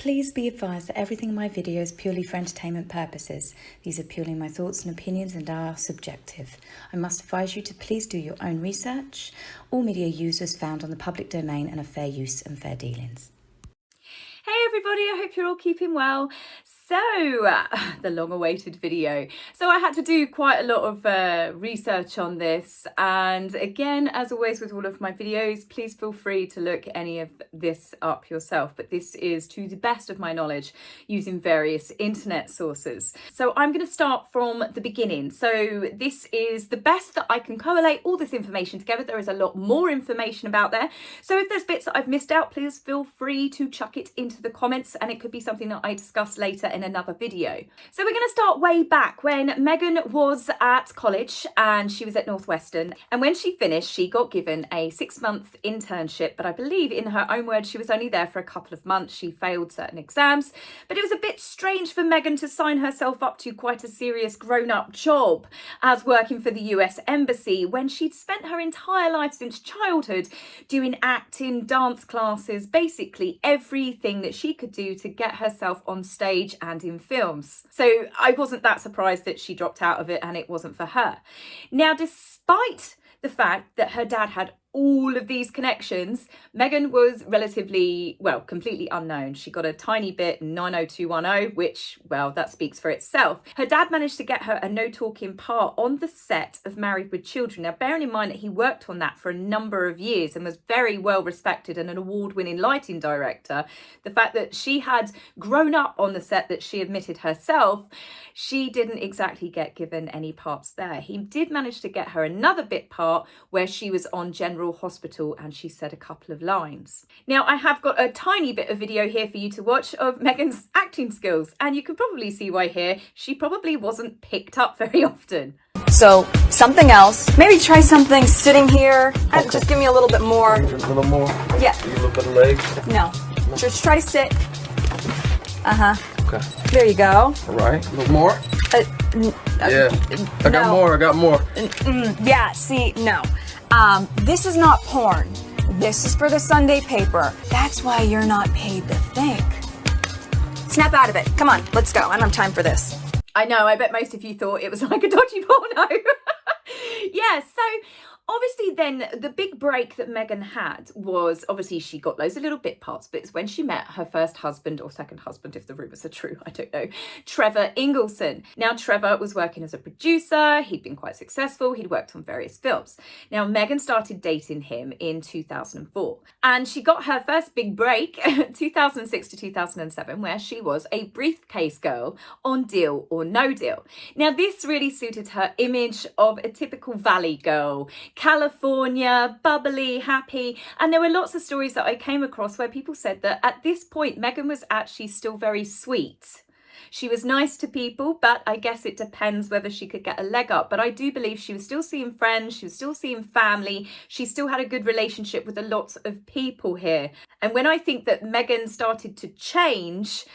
Please be advised that everything in my video is purely for entertainment purposes. These are purely my thoughts and opinions and are subjective. I must advise you to please do your own research. All media users found on the public domain and are fair use and fair dealings. Hey everybody, I hope you're all keeping well. So, the long-awaited video. So I had to do quite a lot of research on this, and again, as always with all of my videos, please feel free to look any of this up yourself, but this is to the best of my knowledge using various internet sources. So I'm going to start from the beginning. So this is the best that I can collate all this information together. There is a lot more information about there. So if there's bits that I've missed out, please feel free to chuck it into the comments, and it could be something that I discuss later in another video. So we're going to start way back when Meghan was at college and she was at Northwestern, and when she finished she got given a 6-month internship, but I believe in her own words she was only there for a couple of months. She failed certain exams, but it was a bit strange for Meghan to sign herself up to quite a serious grown-up job as working for the US Embassy when she'd spent her entire life since childhood doing acting, dance classes, basically everything that she could do to get herself on stage and in films. So I wasn't that surprised that she dropped out of it and it wasn't for her. Now, despite the fact that her dad had all of these connections, Meghan was relatively, well, completely unknown. She got a tiny bit in 90210, which, well, that speaks for itself. Her dad managed to get her a no-talking part on the set of Married with Children. Now, bearing in mind that he worked on that for a number of years and was very well respected and an award-winning lighting director, the fact that she had grown up on the set that she admitted herself, she didn't exactly get given any parts there. He did manage to get her another bit part where she was on General Hospital and she said a couple of lines. Now, I have got a tiny bit of video here for you to watch of Meghan's acting skills, and you can probably see why here she probably wasn't picked up very often. So, something else. Maybe try something sitting here. Okay. Just give me a little bit more. Just a little more? Yeah. A little bit of legs? No. Just try to sit. Uh-huh. Okay. There you go. All right. A little more? Yeah. I got more. Yeah, see, no. This is not porn. This is for the Sunday paper. That's why you're not paid to think. Snap out of it. Come on, let's go. I don't have time for this. I know, I bet most of you thought it was like a dodgy porno. Yeah, so obviously then the big break that Meghan had was, obviously she got loads of little bit parts, but it's when she met her first husband or second husband, if the rumours are true, I don't know, Trevor Ingleson. Now, Trevor was working as a producer. He'd been quite successful. He'd worked on various films. Now, Meghan started dating him in 2004, and she got her first big break 2006 to 2007, where she was a briefcase girl on Deal or No Deal. Now, this really suited her image of a typical Valley girl, California, bubbly, happy. And there were lots of stories that I came across where people said that at this point, Meghan was actually still very sweet. She was nice to people, but I guess it depends whether she could get a leg up. But I do believe she was still seeing friends, she was still seeing family, she still had a good relationship with a lot of people here. And when I think that Meghan started to change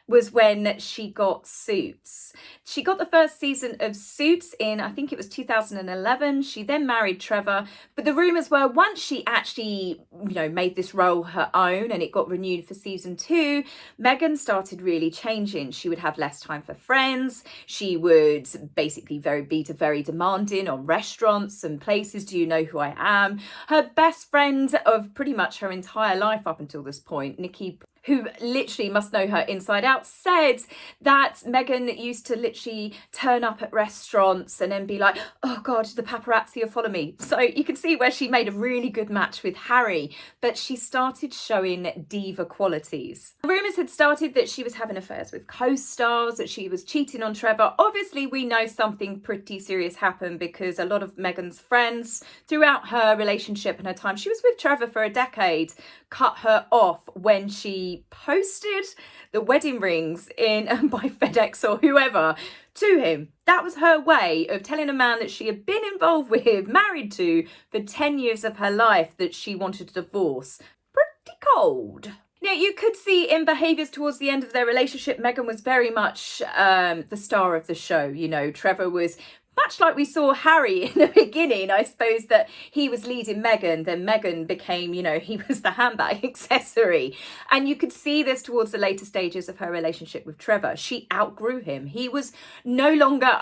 was when she got Suits. She got the first season of Suits in, I think it was 2011. She then married Trevor. But the rumours were once she actually, made this role her own and it got renewed for season 2, Meghan started really changing. She would have less time for friends. She would basically be very demanding on restaurants and places. Do you know who I am? Her best friend of pretty much her entire life up until this point, Nikki, who literally must know her inside out, said that Meghan used to literally turn up at restaurants and then be like, oh God, the paparazzi are following me. So you can see where she made a really good match with Harry, but she started showing diva qualities. Rumours had started that she was having affairs with co-stars, that she was cheating on Trevor. Obviously, we know something pretty serious happened because a lot of Meghan's friends throughout her relationship and her time, she was with Trevor for a decade, cut her off when she posted the wedding rings in by FedEx or whoever to him. That was her way of telling a man that she had been involved with, married to, for 10 years of her life that she wanted a divorce. Pretty cold. Now, you could see in behaviours towards the end of their relationship, Meghan was very much the star of the show. Trevor was Much like we saw Harry in the beginning, I suppose that he was leading Meghan, then Meghan became, he was the handbag accessory. And you could see this towards the later stages of her relationship with Trevor. She outgrew him. He was no longer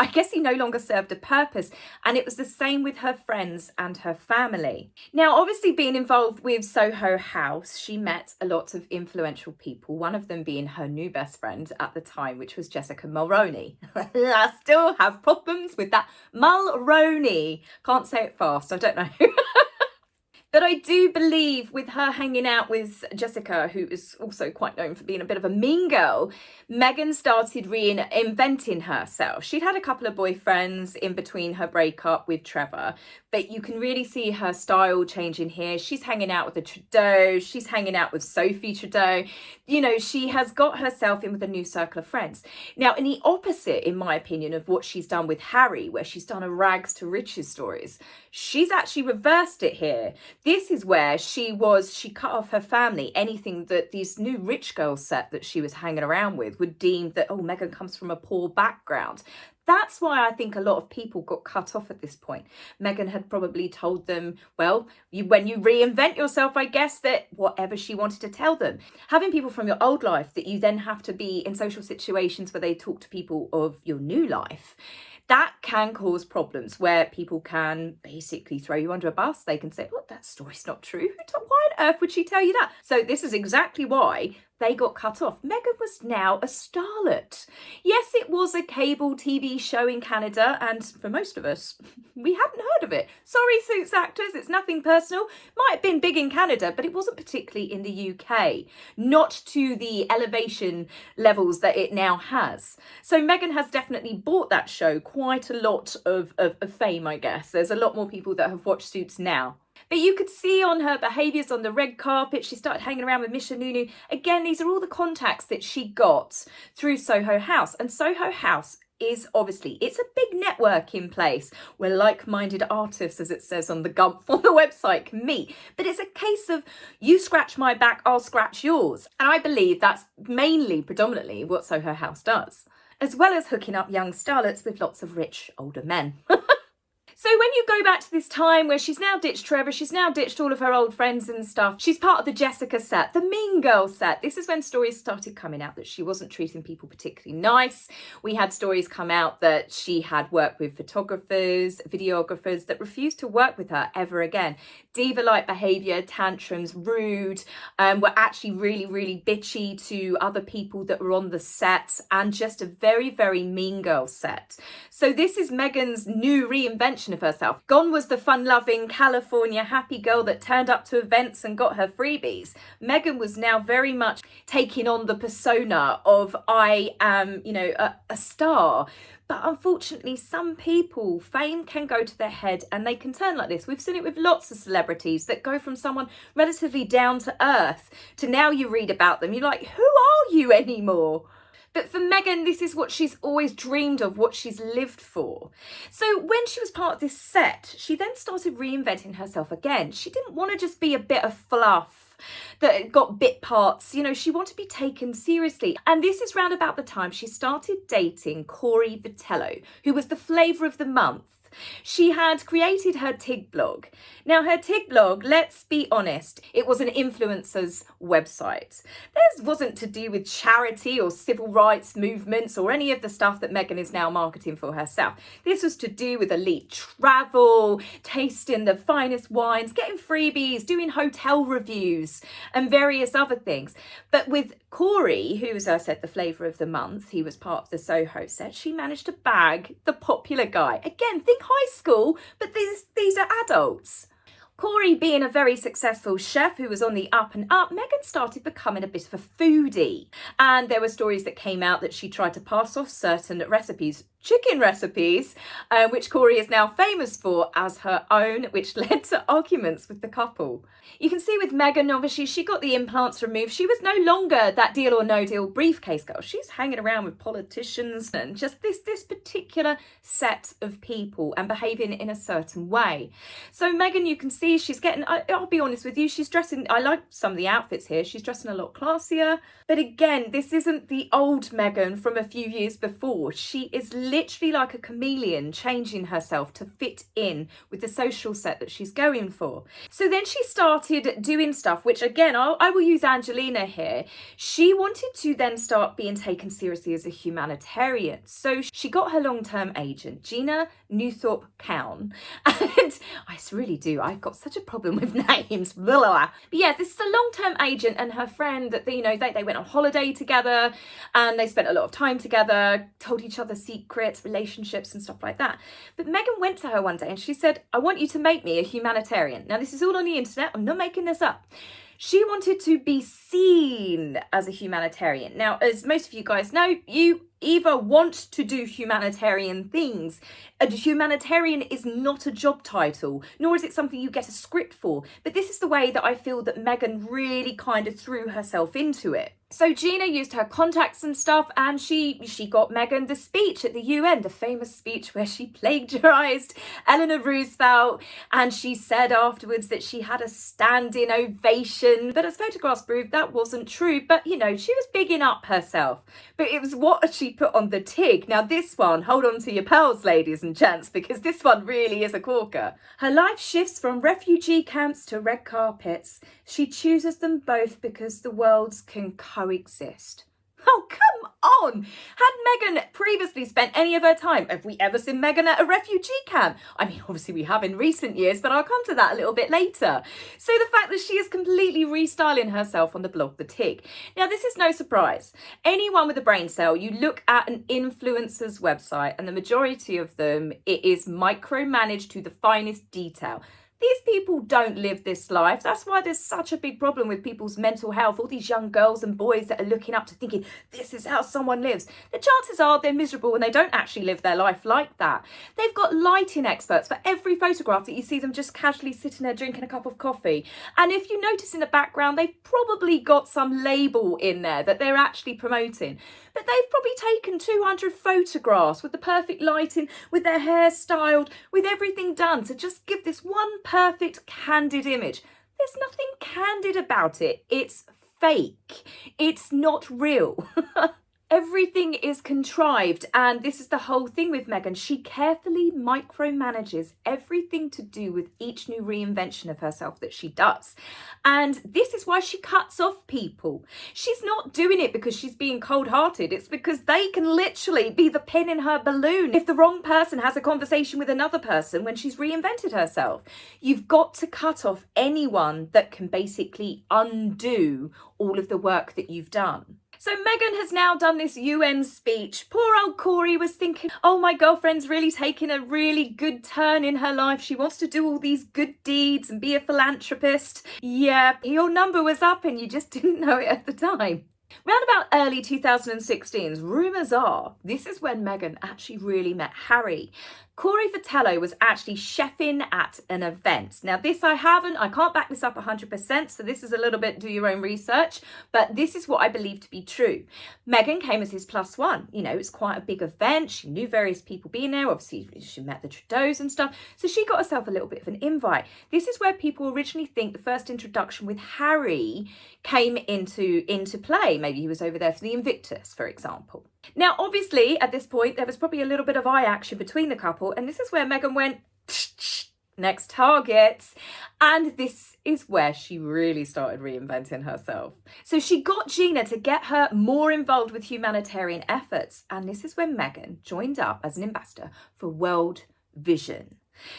served a purpose. And it was the same with her friends and her family. Now, obviously being involved with Soho House, she met a lot of influential people, one of them being her new best friend at the time, which was Jessica Mulroney. I still have problems with that Mulroney. Can't say it fast, I don't know. But I do believe with her hanging out with Jessica, who is also quite known for being a bit of a mean girl, Meghan started reinventing herself. She'd had a couple of boyfriends in between her breakup with Trevor, but you can really see her style changing here. She's hanging out with the Trudeau, she's hanging out with Sophie Trudeau. She has got herself in with a new circle of friends. Now, in the opposite, in my opinion, of what she's done with Harry, where she's done a rags to riches stories, she's actually reversed it here. This is where she cut off her family. Anything that these new rich girls set that she was hanging around with would deem that, oh, Meghan comes from a poor background. That's why I think a lot of people got cut off at this point. Meghan had probably told them, well, when you reinvent yourself, I guess, that whatever she wanted to tell them. Having people from your old life that you then have to be in social situations where they talk to people of your new life, that can cause problems where people can basically throw you under a bus. They can say, oh, that story's not true. Why on earth would she tell you that? So this is exactly why they got cut off. Meghan was now a starlet. Yes, it was a cable TV show in Canada, and for most of us, we hadn't heard of it. Sorry, Suits actors, it's nothing personal. Might have been big in Canada, but it wasn't particularly in the UK. Not to the elevation levels that it now has. So Meghan has definitely bought that show quite a lot of fame, I guess. There's a lot more people that have watched Suits now. But you could see on her behaviours on the red carpet, she started hanging around with Misha Nunu. Again, these are all the contacts that she got through Soho House. And Soho House is obviously, it's a big networking place where like-minded artists, as it says on the Gump on the website, can meet. But it's a case of you scratch my back, I'll scratch yours. And I believe that's predominantly what Soho House does, as well as hooking up young starlets with lots of rich older men. So when you go back to this time where she's now ditched Trevor, she's now ditched all of her old friends and stuff, she's part of the Jessica set, the Mean Girl set. This is when stories started coming out that she wasn't treating people particularly nice. We had stories come out that she had worked with photographers, videographers that refused to work with her ever again. Diva-like behaviour, tantrums, rude, were actually really, really bitchy to other people that were on the set, and just a very, very mean girl set. So this is Meghan's new reinvention of herself. Gone was the fun-loving California happy girl that turned up to events and got her freebies. Meghan was now very much taking on the persona of I am, a star. But unfortunately, some people, fame can go to their head and they can turn like this. We've seen it with lots of celebrities that go from someone relatively down to earth to now you read about them, you're like, who are you anymore? But for Meghan, this is what she's always dreamed of, what she's lived for. So when she was part of this set, she then started reinventing herself again. She didn't want to just be a bit of fluff that got bit parts. She wanted to be taken seriously. And this is round about the time she started dating Corey Vitello, who was the flavour of the month. She had created her TIG blog. Now, her TIG blog, let's be honest, it was an influencer's website. This wasn't to do with charity or civil rights movements or any of the stuff that Meghan is now marketing for herself. This was to do with elite travel, tasting the finest wines, getting freebies, doing hotel reviews and various other things. But with Corey, who, as I said, the flavour of the month, he was part of the Soho set, she managed to bag the popular guy. Again, think high school, but these are adults. Corey being a very successful chef who was on the up and up, Meghan started becoming a bit of a foodie. And there were stories that came out that she tried to pass off certain recipes, chicken recipes, which Corey is now famous for, as her own, which led to arguments with the couple. You can see with Meghan, obviously, she got the implants removed. She was no longer that deal or no deal briefcase girl. She's hanging around with politicians and just this particular set of people and behaving in a certain way. So Meghan, you can see she's getting, I'll be honest with you, she's dressing, I like some of the outfits here. She's dressing a lot classier. But again, this isn't the old Meghan from a few years before. She is literally like a chameleon, changing herself to fit in with the social set that she's going for. So then she started doing stuff, which again, I will use Angelina here. She wanted to then start being taken seriously as a humanitarian. So she got her long-term agent, Gina Newthorpe Cowan. And I really do, I've got such a problem with names. Blah, blah, blah. But yeah, this is a long-term agent and her friend that, you know, they went on holiday together and they spent a lot of time together, told each other secrets, relationships and stuff like that. But Meghan went to her one day and she said, I want you to make me a humanitarian. Now, this is all on the internet. I'm not making this up. She wanted to be seen as a humanitarian. Now, as most of you guys know, you either want to do humanitarian things. A humanitarian is not a job title, nor is it something you get a script for. But this is the way that I feel that Meghan really kind of threw herself into it. So Gina used her contacts and stuff, and she got Meghan the speech at the UN, the famous speech where she plagiarised Eleanor Roosevelt, and she said afterwards that she had a standing ovation. But as photographs proved, that wasn't true. But, you know, she was bigging up herself. But it was what she put on the TIG. Now this one, hold on to your pearls, ladies and gents, because this one really is a corker. Her life shifts from refugee camps to red carpets. She chooses them both because the worlds can coexist. Oh, come on! Had Meghan previously spent any of her time? Have we ever seen Meghan at a refugee camp? I mean, obviously we have in recent years, but I'll come to that a little bit later. So the fact that she is completely restyling herself on the blog The TIG. Now, this is no surprise. Anyone with a brain cell, you look at an influencer's website, and the majority of them, it is micromanaged to the finest detail. These people don't live this life. That's why there's such a big problem with people's mental health. All these young girls and boys that are looking up to thinking, this is how someone lives. The chances are they're miserable and they don't actually live their life like that. They've got lighting experts for every photograph that you see them just casually sitting there drinking a cup of coffee. And if you notice in the background, they've probably got some label in there that they're actually promoting. But they've probably taken 200 photographs with the perfect lighting, with their hair styled, with everything done to just give this one perfect candid image. There's nothing candid about it. It's fake. It's not real. Everything is contrived, and this is the whole thing with Meghan. She carefully micromanages everything to do with each new reinvention of herself that she does. And this is why she cuts off people. She's not doing it because she's being cold-hearted. It's because they can literally be the pin in her balloon if the wrong person has a conversation with another person when she's reinvented herself. You've got to cut off anyone that can basically undo all of the work that you've done. So Meghan has now done this UN speech. Poor old Corey was thinking, oh, my girlfriend's really taking a really good turn in her life. She wants to do all these good deeds and be a philanthropist. Yeah, your number was up and you just didn't know it at the time. Round about early 2016, rumours are this is when Meghan actually really met Harry. Corey Vitello was actually chefing at an event. Now this I can't back this up 100%, so this is a little bit do your own research, but this is what I believe to be true. Meghan came as his plus one. You know, it's quite a big event. She knew various people being there. Obviously, she met the Trudeaus and stuff. So she got herself a little bit of an invite. This is where people originally think the first introduction with Harry came into play. Maybe he was over there for the Invictus, for example. Now, obviously, at this point, there was probably a little bit of eye action between the couple. And this is where Meghan went, next target. And this is where she really started reinventing herself. So she got Gina to get her more involved with humanitarian efforts. And this is when Meghan joined up as an ambassador for World Vision.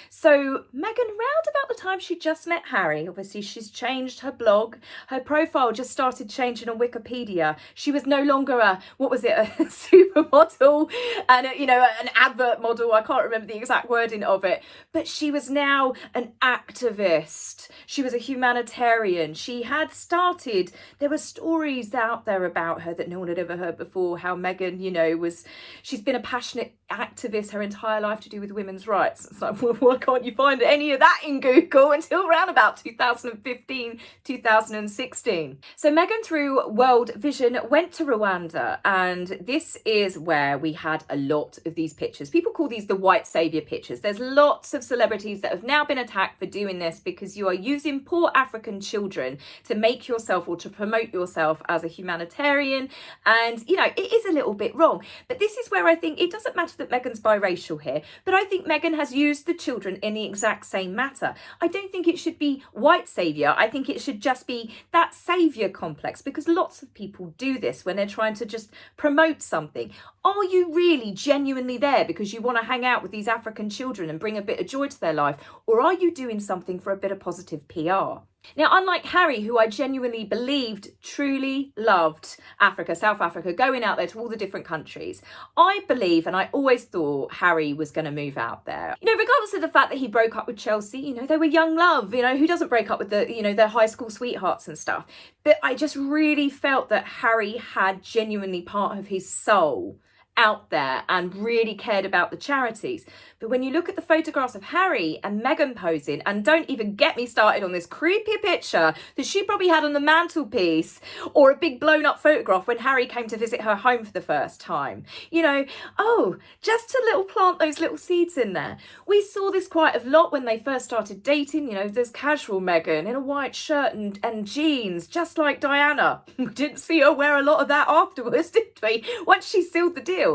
So Meghan, round about the time she just met Harry, obviously she's changed her blog. Her profile just started changing on Wikipedia. She was no longer a supermodel and an advert model. I can't remember the exact wording of it, but she was now an activist. She was a humanitarian. She had started, there were stories out there about her that no one had ever heard before, how Meghan, she's been a passionate activist her entire life to do with women's rights. It's like, why can't you find any of that in Google until around about 2015, 2016. So Meghan, through World Vision, went to Rwanda, and this is where we had a lot of these pictures. People call these the white savior pictures. There's lots of celebrities that have now been attacked for doing this because you are using poor African children to make yourself or to promote yourself as a humanitarian, and you know, it is a little bit wrong. But this is where I think it doesn't matter that Meghan's biracial here, but I think Meghan has used the children in the exact same matter. I don't think it should be white savior. I think it should just be that savior complex, because lots of people do this when they're trying to just promote something. Are you really genuinely there because you want to hang out with these African children and bring a bit of joy to their life, or are you doing something for a bit of positive PR? Now, unlike Harry, who I genuinely believed truly loved Africa, South Africa, going out there to all the different countries, I believe, and I always thought Harry was going to move out there. You know, regardless of the fact that he broke up with Chelsea, you know, they were young love, you know, who doesn't break up with the, you know, their high school sweethearts and stuff. But I just really felt that Harry had genuinely part of his soul out there and really cared about the charities. But when you look at the photographs of Harry and Meghan posing, and don't even get me started on this creepy picture that she probably had on the mantelpiece, or a big blown up photograph when Harry came to visit her home for the first time, you know, oh, just to little plant those little seeds in there. We saw this quite a lot when they first started dating. You know, there's casual Meghan in a white shirt and jeans, just like Diana. We didn't see her wear a lot of that afterwards, did we? Once she sealed the deal.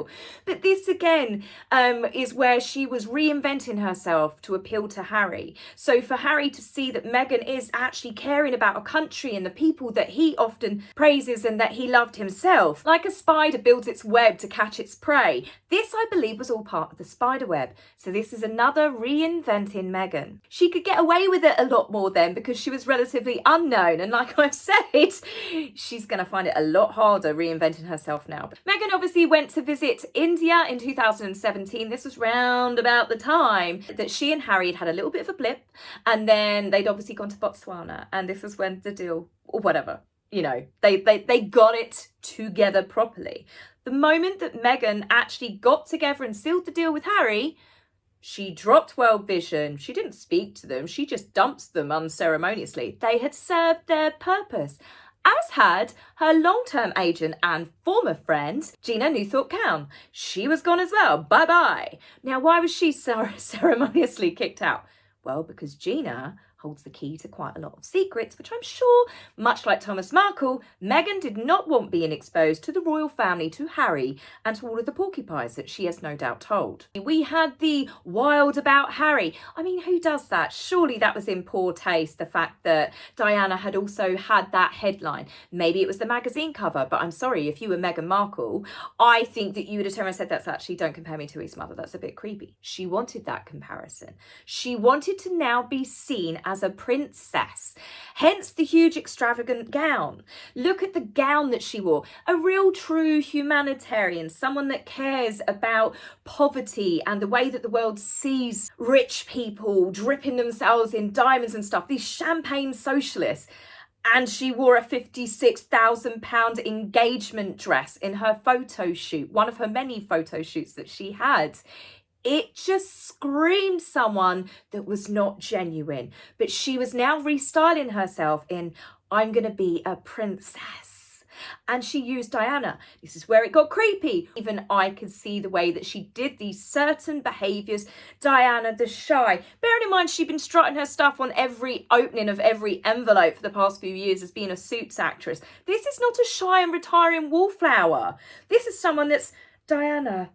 But this again is where she was reinventing herself to appeal to Harry. So for Harry to see that Meghan is actually caring about a country and the people that he often praises and that he loved himself, like a spider builds its web to catch its prey, this I believe was all part of the spider web. So this is another reinventing Meghan. She could get away with it a lot more then because she was relatively unknown, and like I've said, she's going to find it a lot harder reinventing herself now. But Meghan obviously went to visit India in 2017. This was round about the time that she and Harry had a little bit of a blip, and then they'd obviously gone to Botswana, and this was when the deal, or whatever, you know, they got it together properly. The moment that Meghan actually got together and sealed the deal with Harry, she dropped World Vision. She didn't speak to them. She just dumped them unceremoniously. They had served their purpose, as had her long-term agent and former friend, Gina Newthorpe-Cowan. She was gone as well. Bye-bye. Now, why was she ceremoniously kicked out? Well, because Gina holds the key to quite a lot of secrets, which I'm sure, much like Thomas Markle, Meghan did not want being exposed to the royal family, to Harry, and to all of the porcupines that she has no doubt told. We had the wild about Harry. I mean, who does that? Surely that was in poor taste, the fact that Diana had also had that headline. Maybe it was the magazine cover, but I'm sorry, if you were Meghan Markle, I think that you would have turned and said, that's actually, don't compare me to his mother. That's a bit creepy. She wanted that comparison. She wanted to now be seen as a princess, hence the huge extravagant gown. Look at the gown that she wore. A real true humanitarian, someone that cares about poverty and the way that the world sees rich people dripping themselves in diamonds and stuff, these champagne socialists. And she wore a £56,000 engagement dress in her photo shoot, one of her many photo shoots that she had. It just screamed someone that was not genuine. But she was now restyling herself in, I'm going to be a princess. And she used Diana. This is where it got creepy. Even I could see the way that she did these certain behaviours. Diana the shy. Bearing in mind she'd been strutting her stuff on every opening of every envelope for the past few years as being a Suits actress. This is not a shy and retiring wallflower. This is someone that's Diana,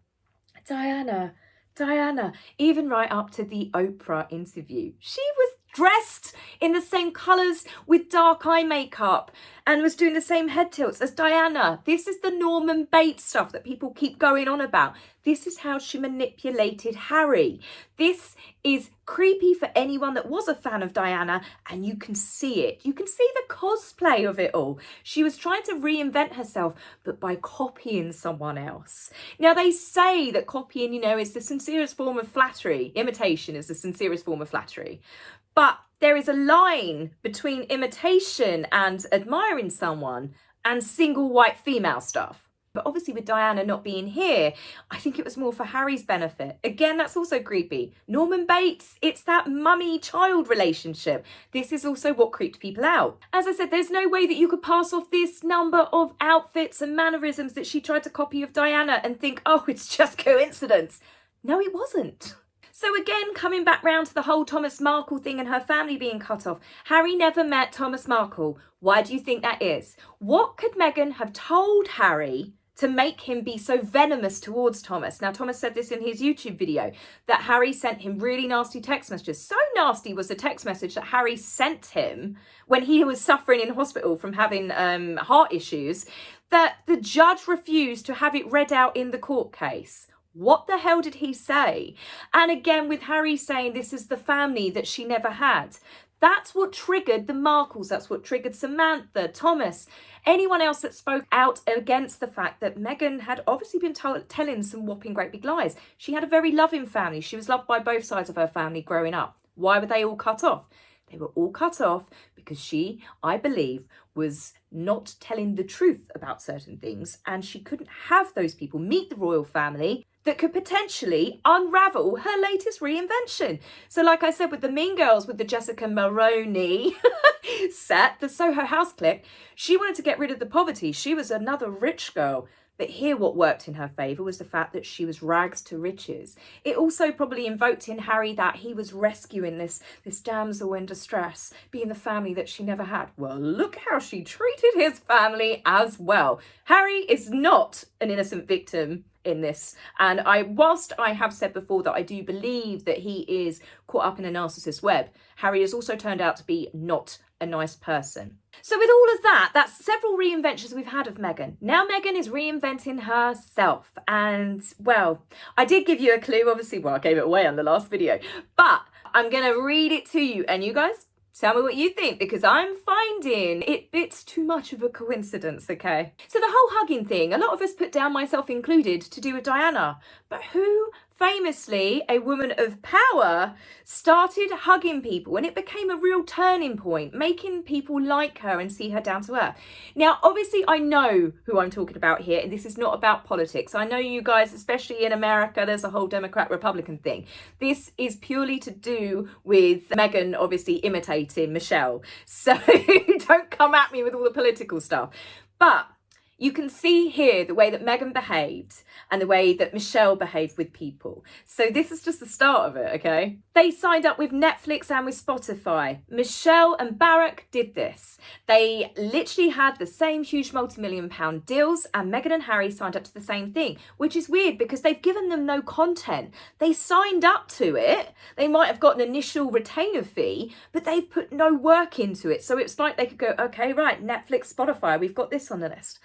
even right up to the Oprah interview. She was dressed in the same colours with dark eye makeup and was doing the same head tilts as Diana. This is the Norman Bates stuff that people keep going on about. This is how she manipulated Harry. This is creepy for anyone that was a fan of Diana, and you can see it. You can see the cosplay of it all. She was trying to reinvent herself, but by copying someone else. Now, they say that copying, you know, is the sincerest form of flattery. Imitation is the sincerest form of flattery. But there is a line between imitation and admiring someone and single white female stuff. But obviously with Diana not being here, I think it was more for Harry's benefit. Again, that's also creepy. Norman Bates, it's that mummy-child relationship. This is also what creeped people out. As I said, there's no way that you could pass off this number of outfits and mannerisms that she tried to copy of Diana and think, oh, it's just coincidence. No, it wasn't. So again, coming back round to the whole Thomas Markle thing and her family being cut off, Harry never met Thomas Markle. Why do you think that is? What could Meghan have told Harry to make him be so venomous towards Thomas? Now, Thomas said this in his YouTube video, that Harry sent him really nasty text messages. So nasty was the text message that Harry sent him when he was suffering in hospital from having heart issues, that the judge refused to have it read out in the court case. What the hell did he say? And again, with Harry saying this is the family that she never had. That's what triggered the Markles. That's what triggered Samantha, Thomas, anyone else that spoke out against the fact that Meghan had obviously been telling some whopping great big lies. She had a very loving family. She was loved by both sides of her family growing up. Why were they all cut off? They were all cut off because she, I believe, was not telling the truth about certain things, and she couldn't have those people meet the royal family that could potentially unravel her latest reinvention. So like I said, with the Mean Girls, with the Jessica Maroney set, the Soho House clique, she wanted to get rid of the poverty. She was another rich girl. But here what worked in her favour was the fact that she was rags to riches. It also probably invoked in Harry that he was rescuing this damsel in distress, being the family that she never had. Well, look how she treated his family as well. Harry is not an innocent victim in this. And whilst I have said before that I do believe that he is caught up in a narcissist web, Harry has also turned out to be not a nice person. So with all of that, that's several reinventions we've had of Meghan. Now Meghan is reinventing herself. And, well, I did give you a clue, obviously. Well, I gave it away on the last video. But I'm going to read it to you. And you guys, tell me what you think, because I'm finding it's too much of a coincidence, okay? So the whole hugging thing, a lot of us put down, myself included, to do with Diana. But who famously, a woman of power, started hugging people, and it became a real turning point, making people like her and see her down to earth. Now, obviously, I know who I'm talking about here, and this is not about politics. I know you guys, especially in America, there's a whole Democrat-Republican thing. This is purely to do with Meghan, obviously, imitating Michelle. So don't come at me with all the political stuff. But you can see here the way that Meghan behaved and the way that Michelle behaved with people. So this is just the start of it, okay? They signed up with Netflix and with Spotify. Michelle and Barack did this. They literally had the same huge multi-million-pound deals, and Meghan and Harry signed up to the same thing, which is weird because they've given them no content. They signed up to it. They might have got an initial retainer fee, but they've put no work into it. So it's like they could go, okay, right, Netflix, Spotify, we've got this on the list.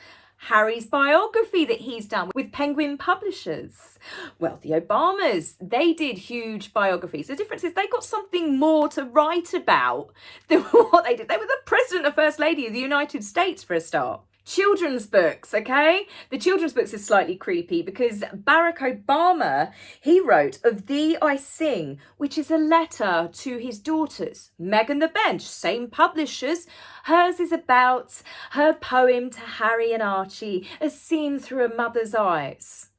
Harry's biography that he's done with Penguin Publishers. Well, the Obamas, they did huge biographies. The difference is they got something more to write about than what they did. They were the President and First Lady of the United States for a start. Children's books, okay? The children's books is slightly creepy because Barack Obama, he wrote Of Thee I Sing, which is a letter to his daughters. Meghan the Bench, same publishers. Hers is about her poem to Harry and Archie, as seen through a mother's eyes.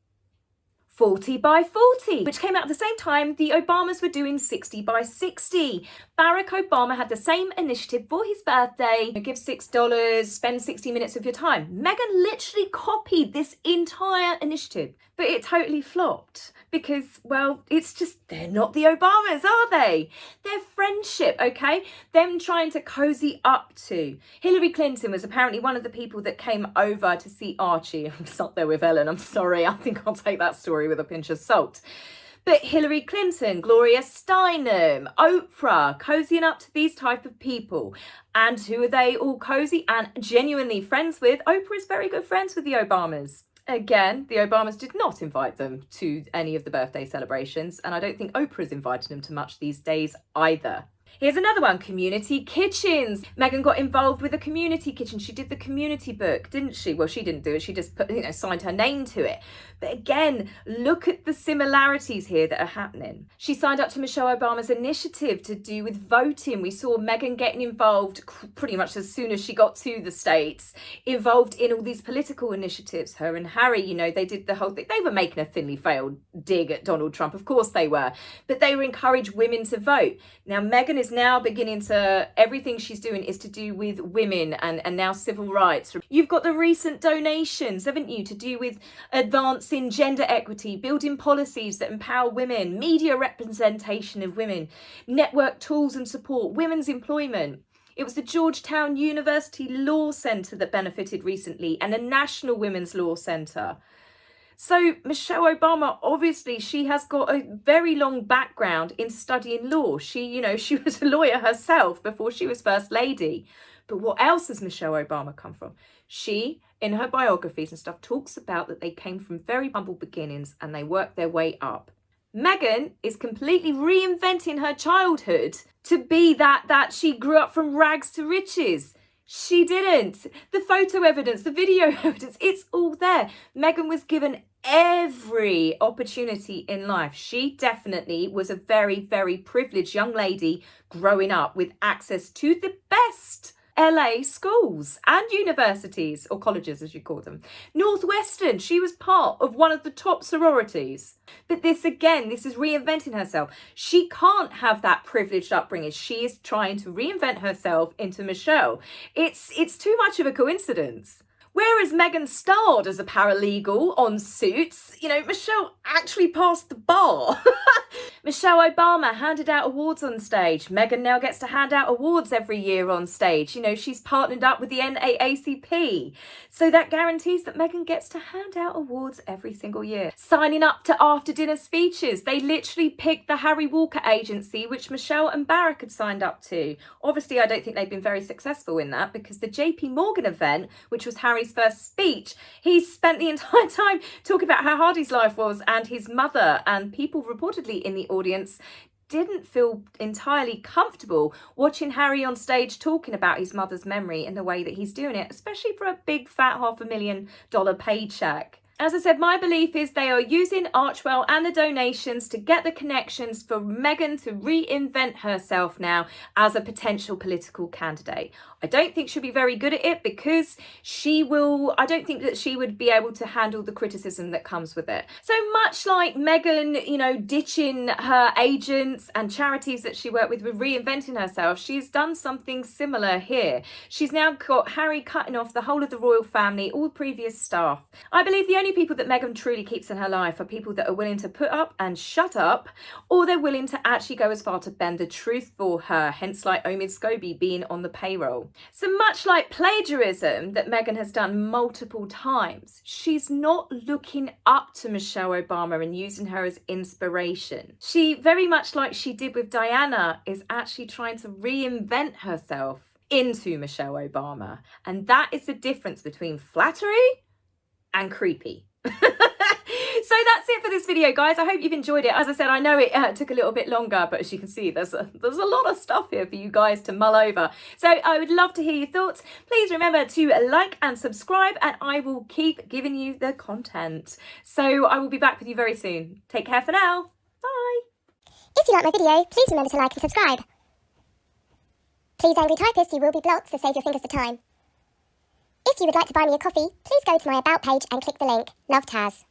40 by 40, which came out at the same time the Obamas were doing 60 by 60. Barack Obama had the same initiative for his birthday. Give $6, spend 60 minutes of your time. Meghan literally copied this entire initiative, but it totally flopped because, well, it's just, they're not the Obamas, are they? Their friendship, okay? Them trying to cozy up to. Hillary Clinton was apparently one of the people that came over to see Archie. I'm up there with Ellen, I'm sorry. I think I'll take that story with a pinch of salt. But Hillary Clinton, Gloria Steinem, Oprah, cozying up to these type of people. And who are they all cozy and genuinely friends with? Oprah is very good friends with the Obamas. Again, the Obamas did not invite them to any of the birthday celebrations, and I don't think Oprah's invited them to much these days either. Here's another one, community kitchens. Meghan got involved with a community kitchen. She did the community book, didn't she? Well, she didn't do it. She just signed her name to it. But again, look at the similarities here that are happening. She signed up to Michelle Obama's initiative to do with voting. We saw Meghan getting involved pretty much as soon as she got to the States, involved in all these political initiatives. Her and Harry, they did the whole thing. They were making a thinly veiled dig at Donald Trump. Of course they were. But they were encouraging women to vote. Now, Meghan is now beginning to, everything she's doing is to do with women and now civil rights. You've got the recent donations, haven't you, to do with advancing gender equity, building policies that empower women, media representation of women, network tools and support, women's employment. It was the Georgetown University Law Centre that benefited recently, and a National Women's Law Centre. So Michelle Obama, obviously, she has got a very long background in studying law. She was a lawyer herself before she was First Lady. But what else has Michelle Obama come from? She, in her biographies and stuff, talks about that they came from very humble beginnings and they worked their way up. Meghan is completely reinventing her childhood to be that she grew up from rags to riches. She didn't. The photo evidence, the video evidence, it's all there. Meghan was given every opportunity in life. She definitely was a very, very privileged young lady growing up with access to the best LA schools and universities, or colleges as you call them. Northwestern, she was part of one of the top sororities. But this is reinventing herself. She can't have that privileged upbringing. She is trying to reinvent herself into Michelle. It's too much of a coincidence. Whereas Meghan starred as a paralegal on Suits, Michelle actually passed the bar. Michelle Obama handed out awards on stage. Meghan now gets to hand out awards every year on stage. She's partnered up with the NAACP. So that guarantees that Meghan gets to hand out awards every single year. Signing up to after-dinner speeches. They literally picked the Harry Walker agency, which Michelle and Barack had signed up to. Obviously, I don't think they've been very successful in that, because the JP Morgan event, which was Harry's first speech, he spent the entire time talking about how hard his life was and his mother, and people reportedly in the audience didn't feel entirely comfortable watching Harry on stage talking about his mother's memory in the way that he's doing it, especially for a big fat $500,000 paycheck. As I said, my belief is they are using Archewell and the donations to get the connections for Meghan to reinvent herself now as a potential political candidate. I don't think she'll be very good at it, because I don't think that she would be able to handle the criticism that comes with it. So much like Meghan, ditching her agents and charities that she worked with reinventing herself, she's done something similar here. She's now got Harry cutting off the whole of the royal family, all previous staff. I believe the only people that Meghan truly keeps in her life are people that are willing to put up and shut up, or they're willing to actually go as far to bend the truth for her, hence like Omid Scobie being on the payroll. So much like plagiarism that Meghan has done multiple times, she's not looking up to Michelle Obama and using her as inspiration. She, very much like she did with Diana, is actually trying to reinvent herself into Michelle Obama. And that is the difference between flattery and creepy. So that's it for this video, guys. I hope you've enjoyed it. As I said, I know it took a little bit longer, but as you can see, there's a lot of stuff here for you guys to mull over. So I would love to hear your thoughts. Please remember to like and subscribe, and I will keep giving you the content. So I will be back with you very soon. Take care for now. Bye. If you like my video, please remember to like and subscribe. Please, angry typists, you will be blocked, so save your fingers for time. If you would like to buy me a coffee, please go to my About page and click the link. Love, Taz.